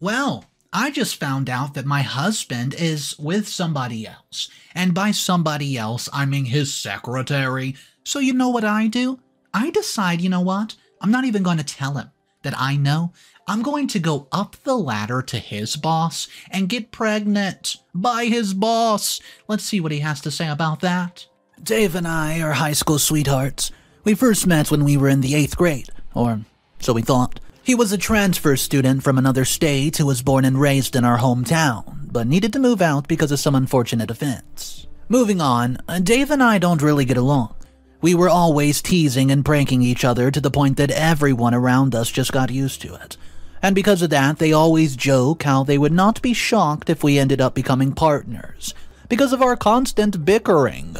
Well, I just found out that my husband is with somebody else. And by somebody else, I mean his secretary. So you know what I do? I decide, you know what? I'm not even going to tell him that I know. I'm going to go up the ladder to his boss and get pregnant by his boss. Let's see what he has to say about that. Dave and I are high school sweethearts. We first met when we were in the 8th grade, or so we thought. He was a transfer student from another state who was born and raised in our hometown, but needed to move out because of some unfortunate events. Moving on, Dave and I don't really get along. We were always teasing and pranking each other to the point that everyone around us just got used to it. And because of that, they always joke how they would not be shocked if we ended up becoming partners, because of our constant bickering.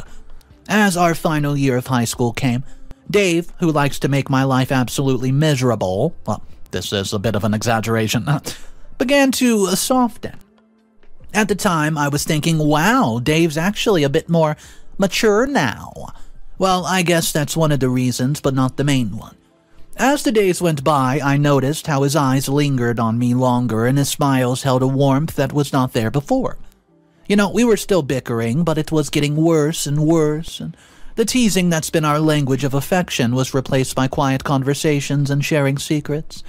As our final year of high school came, Dave, who likes to make my life absolutely miserable, well, this is a bit of an exaggeration, began to soften. At the time, I was thinking, wow, Dave's actually a bit more mature now. Well, I guess that's one of the reasons, but not the main one. As the days went by, I noticed how his eyes lingered on me longer and his smiles held a warmth that was not there before. You know, we were still bickering, but it was getting worse and worse, and the teasing that's been our language of affection was replaced by quiet conversations and sharing secrets.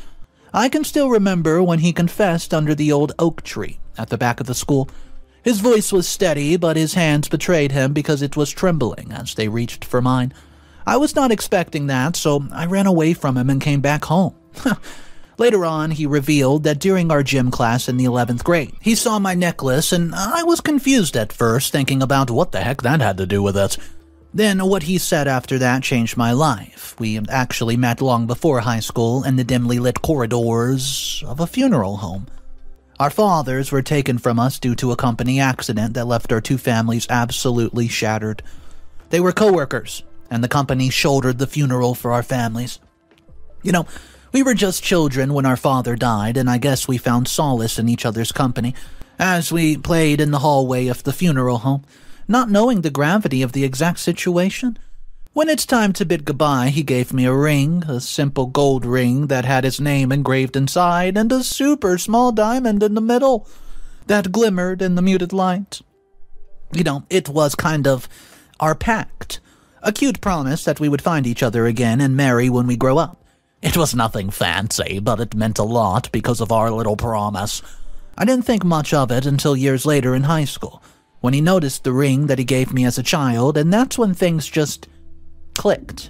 I can still remember when he confessed under the old oak tree at the back of the school. His voice was steady, but his hands betrayed him because it was trembling as they reached for mine. I was not expecting that, so I ran away from him and came back home. Later on, he revealed that during our gym class in the 11th grade, he saw my necklace, and I was confused at first, thinking about what the heck that had to do with it. Then what he said after that changed my life. We actually met long before high school in the dimly lit corridors of a funeral home. Our fathers were taken from us due to a company accident that left our two families absolutely shattered. They were co-workers, and the company shouldered the funeral for our families. You know, we were just children when our father died, and I guess we found solace in each other's company as we played in the hallway of the funeral home, not knowing the gravity of the exact situation. When it's time to bid goodbye, he gave me a ring, a simple gold ring that had his name engraved inside and a super small diamond in the middle that glimmered in the muted light. You know, it was kind of our pact, a cute promise that we would find each other again and marry when we grow up. It was nothing fancy, but it meant a lot because of our little promise. I didn't think much of it until years later in high school, when he noticed the ring that he gave me as a child, and that's when things just clicked.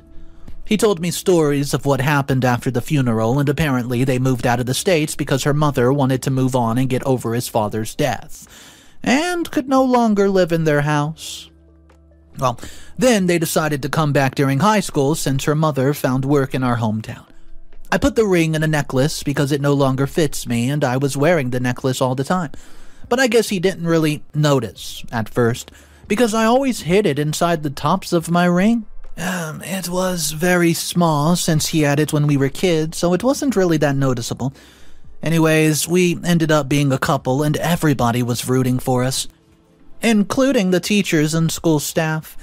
He told me stories of what happened after the funeral, and apparently they moved out of the States because her mother wanted to move on and get over his father's death, and could no longer live in their house. Well, then they decided to come back during high school since her mother found work in our hometown. I put the ring in a necklace because it no longer fits me, and I was wearing the necklace all the time. But I guess he didn't really notice at first, because I always hid it inside the tops of my ring. It was very small since he had it when we were kids, so it wasn't really that noticeable. Anyways, we ended up being a couple and everybody was rooting for us, including the teachers and school staff.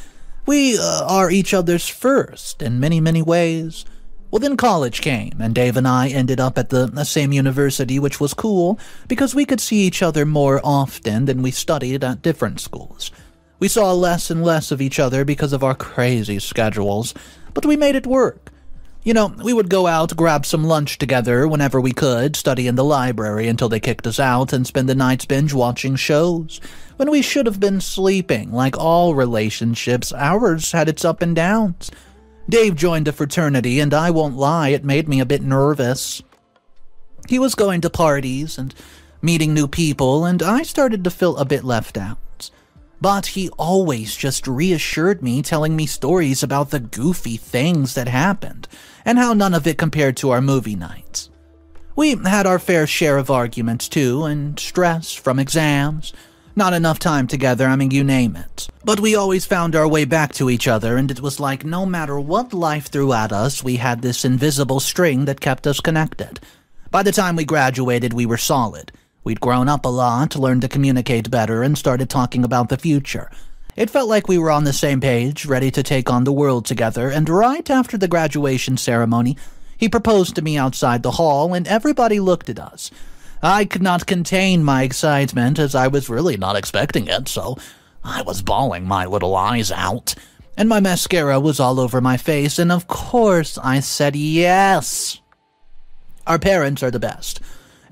We are each other's first in many, many ways. Well, then college came, and Dave and I ended up at the same university, which was cool because we could see each other more often than we studied at different schools. We saw less and less of each other because of our crazy schedules, but we made it work. You know, we would go out, grab some lunch together whenever we could, study in the library until they kicked us out, and spend the nights binge-watching shows. When we should have been sleeping, like all relationships, ours had its up and downs. Dave joined a fraternity, and I won't lie, it made me a bit nervous. He was going to parties and meeting new people, and I started to feel a bit left out. But he always just reassured me, telling me stories about the goofy things that happened, and how none of it compared to our movie nights. We had our fair share of arguments too, and stress from exams, not enough time together, I mean, you name it. But we always found our way back to each other, and it was like no matter what life threw at us, we had this invisible string that kept us connected. By the time we graduated, we were solid. We'd grown up a lot, learned to communicate better, and started talking about the future. It felt like we were on the same page, ready to take on the world together, and right after the graduation ceremony, he proposed to me outside the hall, and everybody looked at us. I could not contain my excitement as I was really not expecting it, so I was bawling my little eyes out. And my mascara was all over my face, and of course I said yes. Our parents are the best,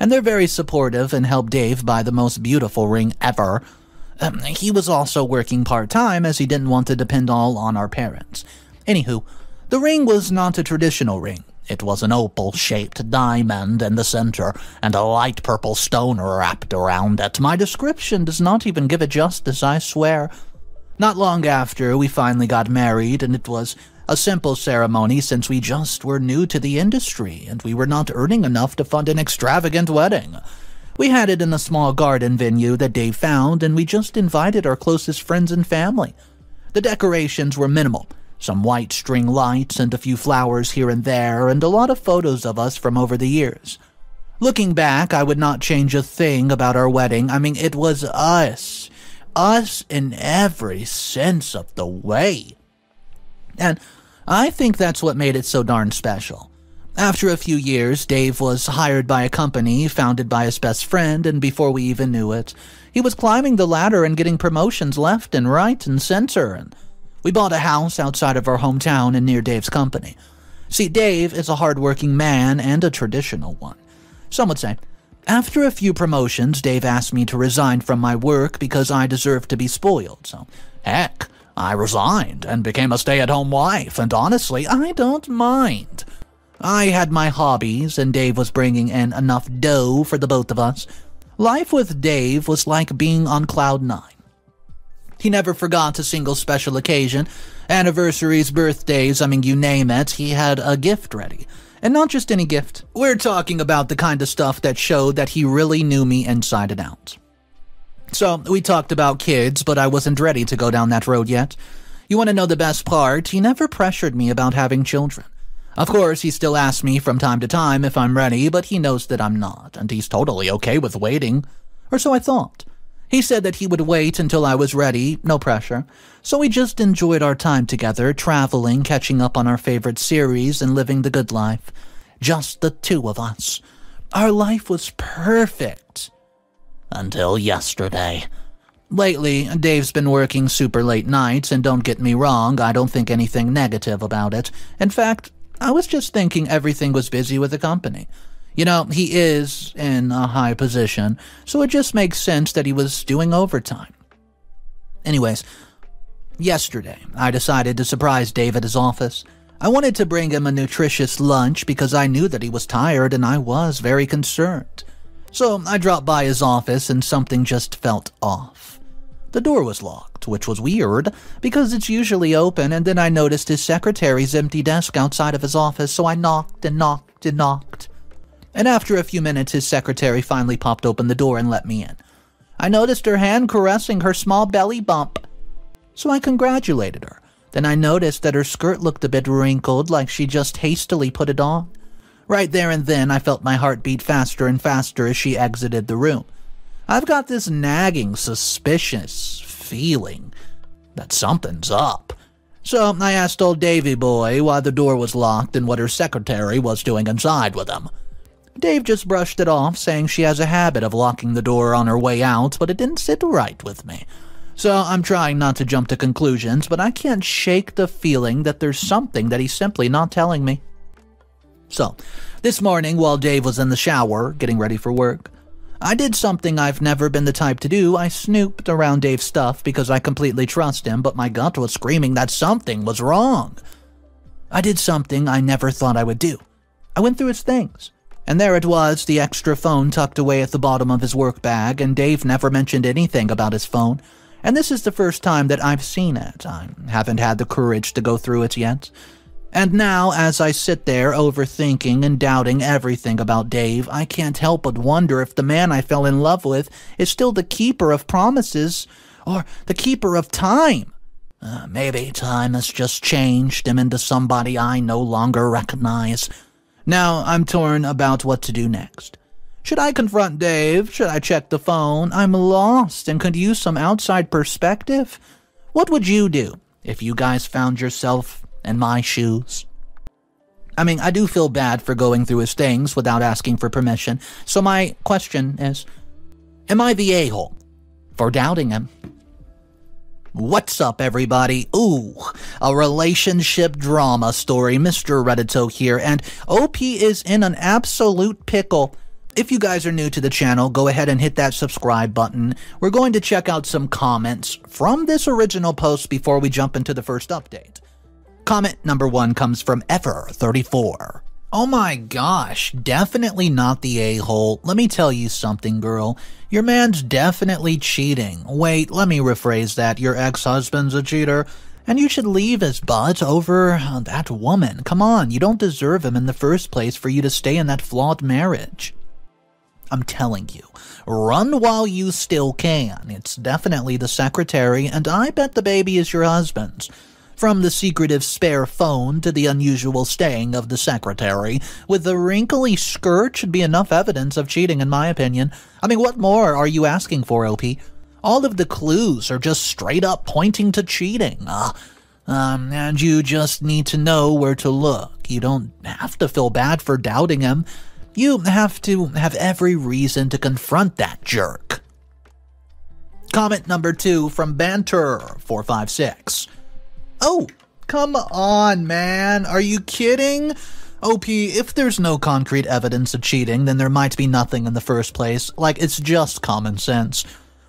and they're very supportive and helped Dave buy the most beautiful ring ever. He was also working part-time as he didn't want to depend all on our parents. Anywho, the ring was not a traditional ring. It was an opal-shaped diamond in the center and a light purple stone wrapped around it. My description does not even give it justice, I swear. Not long after, we finally got married, and it was a simple ceremony since we just were new to the industry and we were not earning enough to fund an extravagant wedding. We had it in a small garden venue that Dave found, and we just invited our closest friends and family. The decorations were minimal. Some white string lights and a few flowers here and there, and a lot of photos of us from over the years. Looking back, I would not change a thing about our wedding. I mean, it was us. Us in every sense of the way. And I think that's what made it so darn special. After a few years, Dave was hired by a company founded by his best friend, and before we even knew it, he was climbing the ladder and getting promotions left and right and center, and we bought a house outside of our hometown and near Dave's company. See, Dave is a hard-working man and a traditional one. Some would say, after a few promotions, Dave asked me to resign from my work because I deserved to be spoiled. So, heck, I resigned and became a stay-at-home wife, and honestly, I don't mind. I had my hobbies, and Dave was bringing in enough dough for the both of us. Life with Dave was like being on cloud nine. He never forgot a single special occasion. Anniversaries, birthdays, I mean, you name it, he had a gift ready. And not just any gift. We're talking about the kind of stuff that showed that he really knew me inside and out. So, we talked about kids, but I wasn't ready to go down that road yet. You want to know the best part? He never pressured me about having children. Of course, he still asks me from time to time if I'm ready, but he knows that I'm not, and he's totally okay with waiting. Or so I thought. He said that he would wait until I was ready, no pressure. So we just enjoyed our time together, traveling, catching up on our favorite series, and living the good life. Just the two of us. Our life was perfect. Until yesterday. Lately, Dave's been working super late nights, and don't get me wrong, I don't think anything negative about it. In fact, I was just thinking everything was busy with the company. You know, he is in a high position, so it just makes sense that he was doing overtime. Anyways, yesterday, I decided to surprise Dave at his office. I wanted to bring him a nutritious lunch because I knew that he was tired and I was very concerned. So I dropped by his office and something just felt off. The door was locked, which was weird because it's usually open, and then I noticed his secretary's empty desk outside of his office, so I knocked and knocked and knocked. And after a few minutes, his secretary finally popped open the door and let me in. I noticed her hand caressing her small belly bump. So I congratulated her. Then I noticed that her skirt looked a bit wrinkled, like she just hastily put it on. Right there and then, I felt my heart beat faster and faster as she exited the room. I've got this nagging, suspicious feeling that something's up. So I asked old Davy boy why the door was locked and what her secretary was doing inside with him. Dave just brushed it off, saying she has a habit of locking the door on her way out, but it didn't sit right with me. So I'm trying not to jump to conclusions, but I can't shake the feeling that there's something that he's simply not telling me. So, this morning, while Dave was in the shower, getting ready for work, I did something I've never been the type to do. I snooped around Dave's stuff because I completely trust him, but my gut was screaming that something was wrong. I did something I never thought I would do. I went through his things. And there it was, the extra phone tucked away at the bottom of his work bag, and Dave never mentioned anything about his phone. And this is the first time that I've seen it. I haven't had the courage to go through it yet. And now, as I sit there overthinking and doubting everything about Dave, I can't help but wonder if the man I fell in love with is still the keeper of promises, or the keeper of time. Maybe time has just changed him into somebody I no longer recognize. Now, I'm torn about what to do next. Should I confront Dave? Should I check the phone? I'm lost and could use some outside perspective. What would you do if you guys found yourself in my shoes? I mean, I do feel bad for going through his things without asking for permission. So my question is, am I the a-hole for doubting him? What's up, everybody? Ooh, a relationship drama story. Mr. Reddito here, and OP is in an absolute pickle. If you guys are new to the channel, go ahead and hit that subscribe button. We're going to check out some comments from this original post before we jump into the first update. Comment number 1 comes from Effer34. Oh my gosh, definitely not the a-hole. Let me tell you something, girl. Your man's definitely cheating. Wait, let me rephrase that. Your ex-husband's a cheater, and you should leave his butt over that woman. Come on, you don't deserve him in the first place for you to stay in that flawed marriage. I'm telling you, run while you still can. It's definitely the secretary, and I bet the baby is your husband's. From the secretive spare phone to the unusual staying of the secretary, with the wrinkly skirt should be enough evidence of cheating in my opinion. I mean, what more are you asking for, OP? All of the clues are just straight up pointing to cheating. And you just need to know where to look. You don't have to feel bad for doubting him. You have to have every reason to confront that jerk. Comment number 2 from Banter456. Oh, come on, man. Are you kidding? OP, if there's no concrete evidence of cheating, then there might be nothing in the first place. Like, it's just common sense.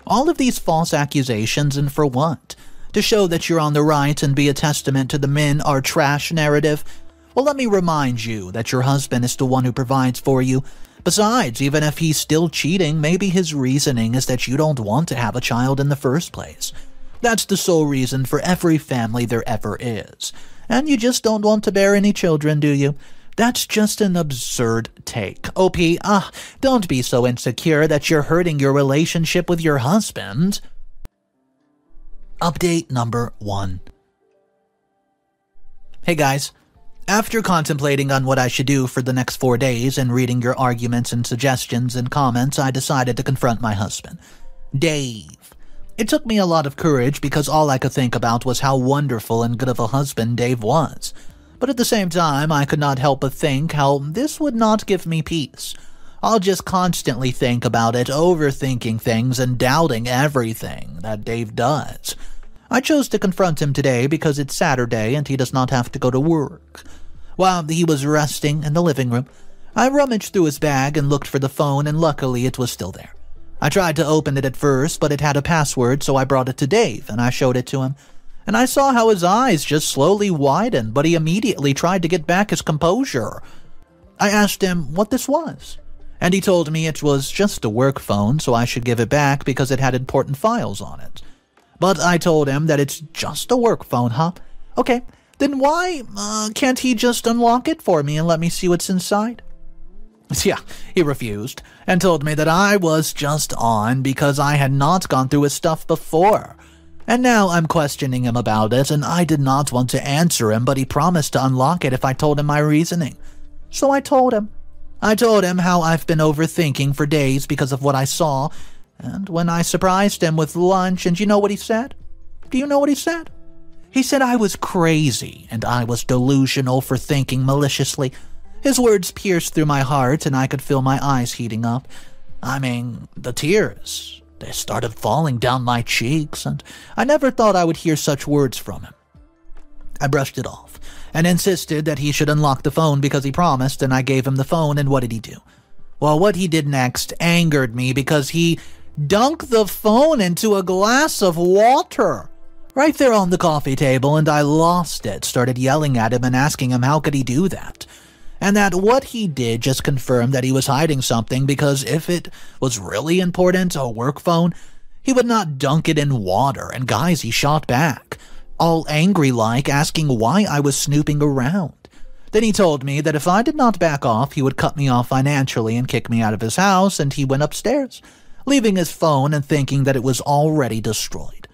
All of these false accusations, and for what? To show that you're on the right and be a testament to the men are trash narrative? Well, let me remind you that your husband is the one who provides for you. Besides, even if he's still cheating, maybe his reasoning is that you don't want to have a child in the first place. That's the sole reason for every family there ever is. And you just don't want to bear any children, do you? That's just an absurd take. OP, don't be so insecure that you're hurting your relationship with your husband. Update number 1. Hey guys, after contemplating on what I should do for the next 4 days and reading your arguments and suggestions and comments, I decided to confront my husband, Dave. It took me a lot of courage because all I could think about was how wonderful and good of a husband Dave was. But at the same time, I could not help but think how this would not give me peace. I'll just constantly think about it, overthinking things and doubting everything that Dave does. I chose to confront him today because it's Saturday and he does not have to go to work. While he was resting in the living room, I rummaged through his bag and looked for the phone, and luckily it was still there. I tried to open it at first, but it had a password, so I brought it to Dave, and I showed it to him. And I saw how his eyes just slowly widened, but he immediately tried to get back his composure. I asked him what this was, and he told me it was just a work phone, so I should give it back because it had important files on it. But I told him that it's just a work phone, huh? Okay, then why can't he just unlock it for me and let me see what's inside? Yeah, he refused, and told me that I was just on because I had not gone through his stuff before. And now I'm questioning him about it, and I did not want to answer him, but he promised to unlock it if I told him my reasoning. So I told him. I told him how I've been overthinking for days because of what I saw, and when I surprised him with lunch, and you know what he said? Do you know what he said? He said I was crazy, and I was delusional for thinking maliciously. His words pierced through my heart, and I could feel my eyes heating up. I mean, the tears, they started falling down my cheeks, and I never thought I would hear such words from him. I brushed it off, and insisted that he should unlock the phone because he promised, and I gave him the phone, and what did he do? Well, what he did next angered me because he dunked the phone into a glass of water right there on the coffee table, and I lost it, started yelling at him and asking him how could he do that. And that what he did just confirmed that he was hiding something, because if it was really important, a work phone, he would not dunk it in water. And guys, he shot back, all angry-like, asking why I was snooping around. Then he told me that if I did not back off, he would cut me off financially and kick me out of his house, and he went upstairs, leaving his phone and thinking that it was already destroyed.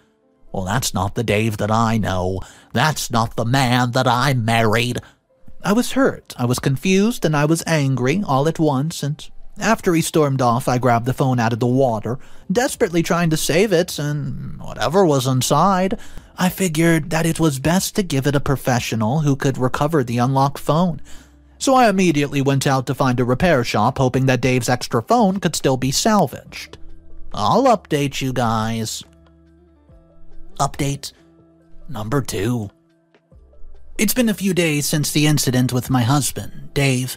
Well, that's not the Dave that I know. That's not the man that I married. I was hurt, I was confused, and I was angry all at once, and after he stormed off, I grabbed the phone out of the water, desperately trying to save it, and whatever was inside, I figured that it was best to give it a professional who could recover the unlocked phone. So I immediately went out to find a repair shop, hoping that Dave's extra phone could still be salvaged. I'll update you guys. Update number 2. It's been a few days since the incident with my husband, Dave.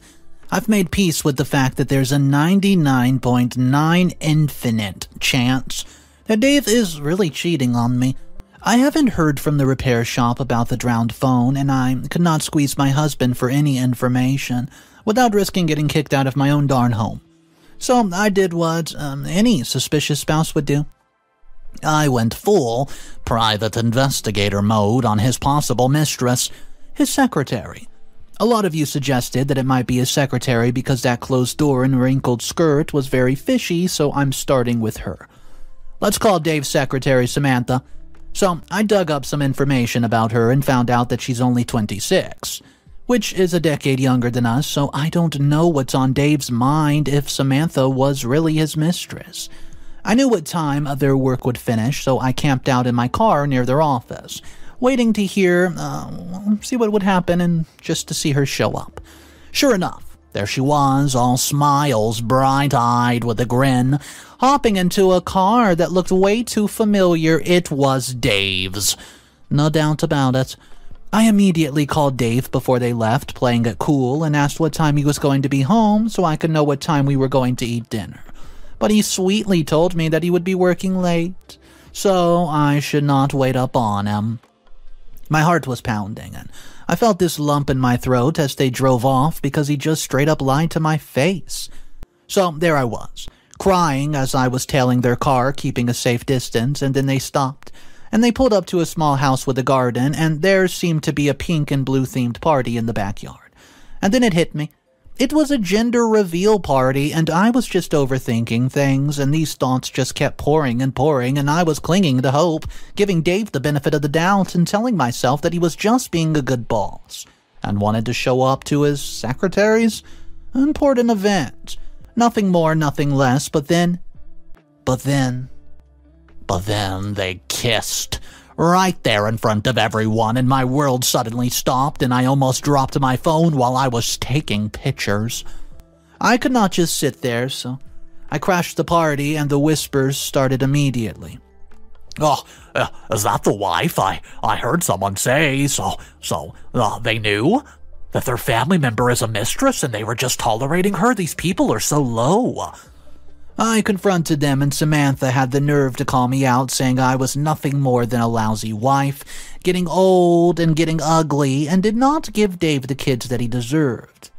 I've made peace with the fact that there's a 99.9 infinite chance that Dave is really cheating on me. I haven't heard from the repair shop about the drowned phone, and I could not squeeze my husband for any information without risking getting kicked out of my own darn home. So I did what any suspicious spouse would do. I went full private investigator mode on his possible mistress, his secretary. A lot of you suggested that it might be his secretary because that closed door and wrinkled skirt was very fishy, so I'm starting with her. Let's call Dave's secretary Samantha. So I dug up some information about her and found out that she's only 26, which is a decade younger than us, so I don't know what's on Dave's mind if Samantha was really his mistress. I knew what time their work would finish, so I camped out in my car near their office, waiting to see what would happen and just to see her show up. Sure enough, there she was, all smiles, bright-eyed with a grin, hopping into a car that looked way too familiar. It was Dave's. No doubt about it. I immediately called Dave before they left, playing it cool, and asked what time he was going to be home so I could know what time we were going to eat dinner. But he sweetly told me that he would be working late, so I should not wait up on him. My heart was pounding, and I felt this lump in my throat as they drove off because he just straight up lied to my face. So there I was, crying as I was tailing their car, keeping a safe distance, and then they stopped, and they pulled up to a small house with a garden, and there seemed to be a pink and blue-themed party in the backyard. And then it hit me. It was a gender reveal party, and I was just overthinking things, and these thoughts just kept pouring, and I was clinging to hope, giving Dave the benefit of the doubt and telling myself that he was just being a good boss, and wanted to show up to his secretary's important event. Nothing more, nothing less, but then they kissed. Right there in front of everyone, and my world suddenly stopped, and I almost dropped my phone while I was taking pictures. I could not just sit there, so I crashed the party, and the whispers started immediately. Oh, is that the wife? I heard someone say, so they knew that their family member is a mistress, and they were just tolerating her? These people are so low. I confronted them, and Samantha had the nerve to call me out, saying I was nothing more than a lousy wife, getting old and getting ugly, and did not give Dave the kids that he deserved.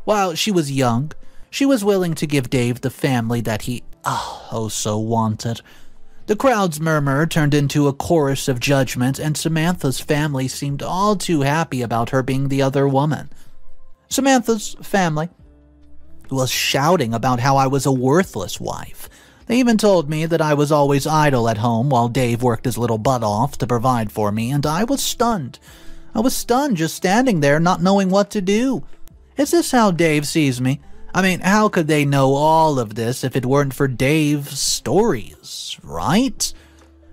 While she was young, she was willing to give Dave the family that he, so wanted. The crowd's murmur turned into a chorus of judgment, and Samantha's family seemed all too happy about her being the other woman. Samantha's family was shouting about how I was a worthless wife. They even told me that I was always idle at home while Dave worked his little butt off to provide for me, and I was stunned. I was stunned just standing there not knowing what to do. Is this how Dave sees me? I mean, how could they know all of this if it weren't for Dave's stories, right?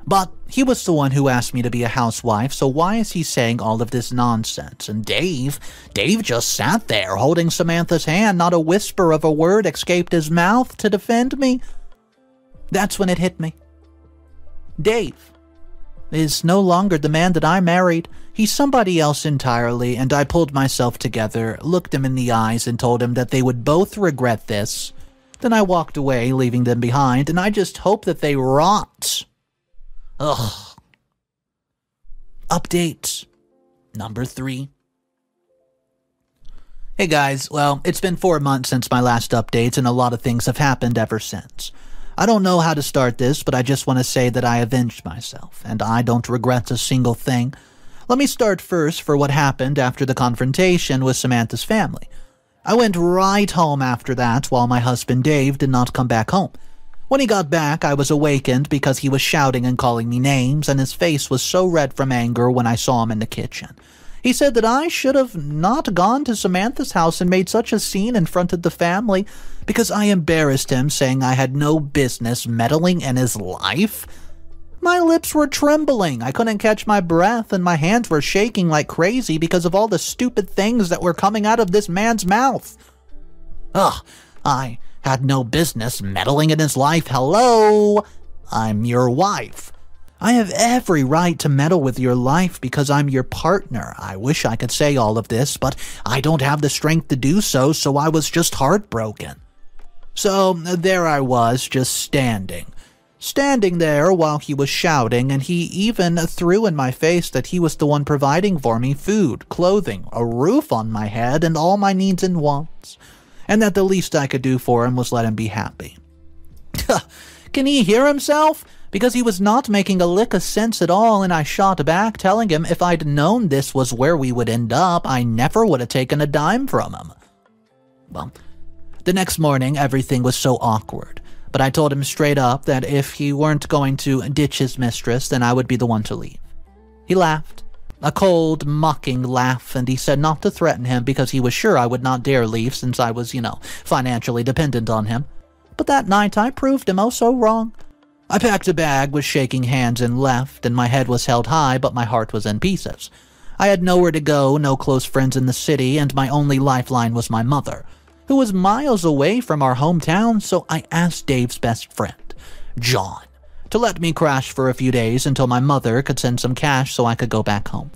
But he was the one who asked me to be a housewife, so why is he saying all of this nonsense? And Dave just sat there holding Samantha's hand. Not a whisper of a word escaped his mouth to defend me. That's when it hit me. Dave is no longer the man that I married. He's somebody else entirely, and I pulled myself together, looked him in the eyes, and told him that they would both regret this. Then I walked away, leaving them behind, and I just hope that they rot. Ugh. Update number 3. Hey guys, well, it's been 4 months since my last update, and a lot of things have happened ever since. I don't know how to start this, but I just want to say that I avenged myself, and I don't regret a single thing. Let me start first for what happened after the confrontation with Samantha's family. I went right home after that while my husband Dave did not come back home. When he got back, I was awakened because he was shouting and calling me names, and his face was so red from anger when I saw him in the kitchen. He said that I should have not gone to Samantha's house and made such a scene in front of the family because I embarrassed him, saying I had no business meddling in his life. My lips were trembling. I couldn't catch my breath, and my hands were shaking like crazy because of all the stupid things that were coming out of this man's mouth. Ugh, I had no business meddling in his life. Hello? I'm your wife. I have every right to meddle with your life because I'm your partner. I wish I could say all of this, but I don't have the strength to do so, so I was just heartbroken. So there I was, just standing there while he was shouting, and he even threw in my face that he was the one providing for me food, clothing, a roof on my head, and all my needs and wants, and that the least I could do for him was let him be happy. Can he hear himself? Because he was not making a lick of sense at all, and I shot back, telling him if I'd known this was where we would end up, I never would have taken a dime from him. Well, the next morning, everything was so awkward. But I told him straight up that if he weren't going to ditch his mistress, then I would be the one to leave. He laughed, a cold, mocking laugh, and he said not to threaten him because he was sure I would not dare leave since I was, financially dependent on him. But that night I proved him oh so wrong. I packed a bag with shaking hands and left, and my head was held high, but my heart was in pieces. I had nowhere to go, no close friends in the city, and my only lifeline was my mother, who was miles away from our hometown, so I asked Dave's best friend, John, to let me crash for a few days until my mother could send some cash so I could go back home.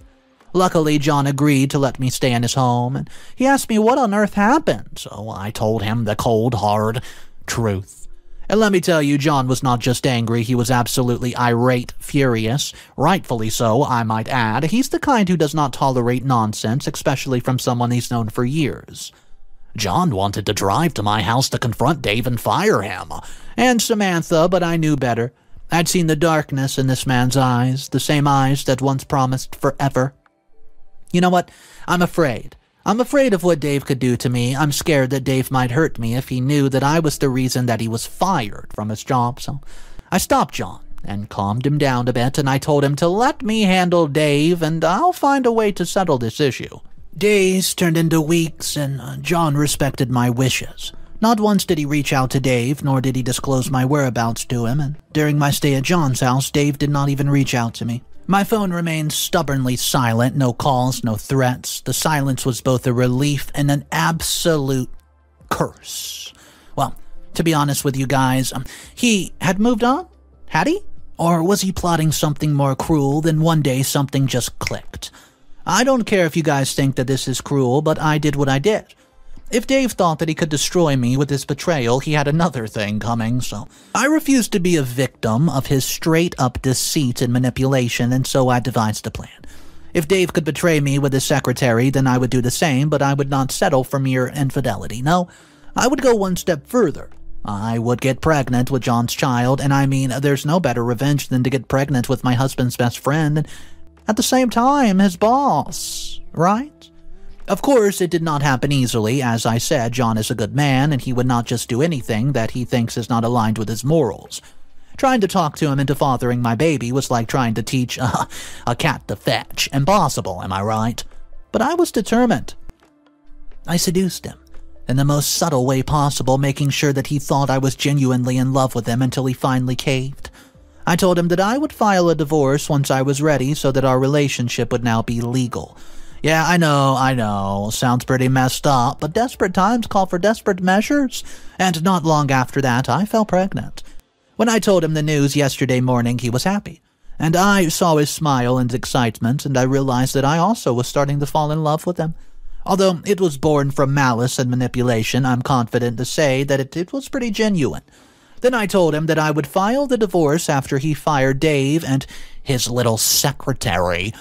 Luckily, John agreed to let me stay in his home, and he asked me what on earth happened, so I told him the cold, hard truth. And let me tell you, John was not just angry, he was absolutely irate, furious, rightfully so, I might add. He's the kind who does not tolerate nonsense, especially from someone he's known for years. John wanted to drive to my house to confront Dave and fire him. And Samantha, but I knew better. I'd seen the darkness in this man's eyes, the same eyes that once promised forever. You know what? I'm afraid. I'm afraid of what Dave could do to me. I'm scared that Dave might hurt me if he knew that I was the reason that he was fired from his job. So I stopped John and calmed him down a bit, and I told him to let me handle Dave, and I'll find a way to settle this issue. Days turned into weeks, and John respected my wishes. Not once did he reach out to Dave, nor did he disclose my whereabouts to him, and during my stay at John's house, Dave did not even reach out to me. My phone remained stubbornly silent, no calls, no threats. The silence was both a relief and an absolute curse. Well, to be honest with you guys, he had moved on? Had he? Or was he plotting something more cruel, then one day something just clicked? I don't care if you guys think that this is cruel, but I did what I did. If Dave thought that he could destroy me with his betrayal, he had another thing coming, so I refused to be a victim of his straight-up deceit and manipulation, and so I devised a plan. If Dave could betray me with his secretary, then I would do the same, but I would not settle for mere infidelity. No, I would go one step further. I would get pregnant with John's child, and I mean, there's no better revenge than to get pregnant with my husband's best friend, and at the same time, his boss, right? Of course, it did not happen easily. As I said, John is a good man, and he would not just do anything that he thinks is not aligned with his morals. Trying to talk to him into fathering my baby was like trying to teach a cat to fetch. Impossible, am I right? But I was determined. I seduced him in the most subtle way possible, making sure that he thought I was genuinely in love with him until he finally caved. I told him that I would file a divorce once I was ready so that our relationship would now be legal. Yeah, I know, sounds pretty messed up, but desperate times call for desperate measures, and not long after that, I fell pregnant. When I told him the news yesterday morning, he was happy, and I saw his smile and excitement, and I realized that I also was starting to fall in love with him. Although it was born from malice and manipulation, I'm confident to say that it was pretty genuine. Then I told him that I would file the divorce after he fired Dave and his little secretary.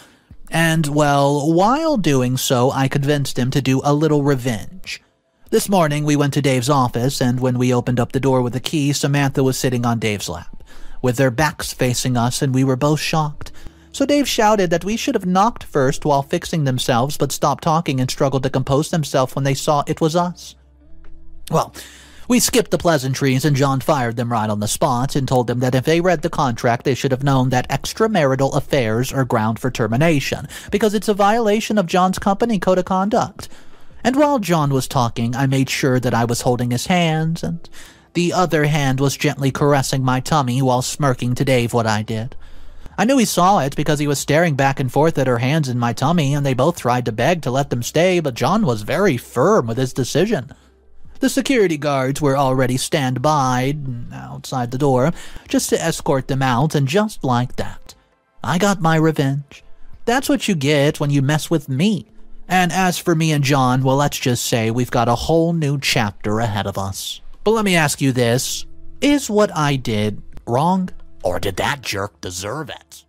And, well, while doing so, I convinced him to do a little revenge. This morning, we went to Dave's office, and when we opened up the door with the key, Samantha was sitting on Dave's lap, with their backs facing us, and we were both shocked. So Dave shouted that we should have knocked first while fixing themselves, but stopped talking and struggled to compose themselves when they saw it was us. Well, we skipped the pleasantries, and John fired them right on the spot and told them that if they read the contract, they should have known that extramarital affairs are ground for termination, because it's a violation of John's company code of conduct. And while John was talking, I made sure that I was holding his hands, and the other hand was gently caressing my tummy while smirking to Dave what I did. I knew he saw it because he was staring back and forth at her hands in my tummy, and they both tried to beg to let them stay, but John was very firm with his decision. The security guards were already standby outside the door just to escort them out, and just like that, I got my revenge. That's what you get when you mess with me. And as for me and John, well, let's just say we've got a whole new chapter ahead of us. But let me ask you this. Is what I did wrong? Or did that jerk deserve it?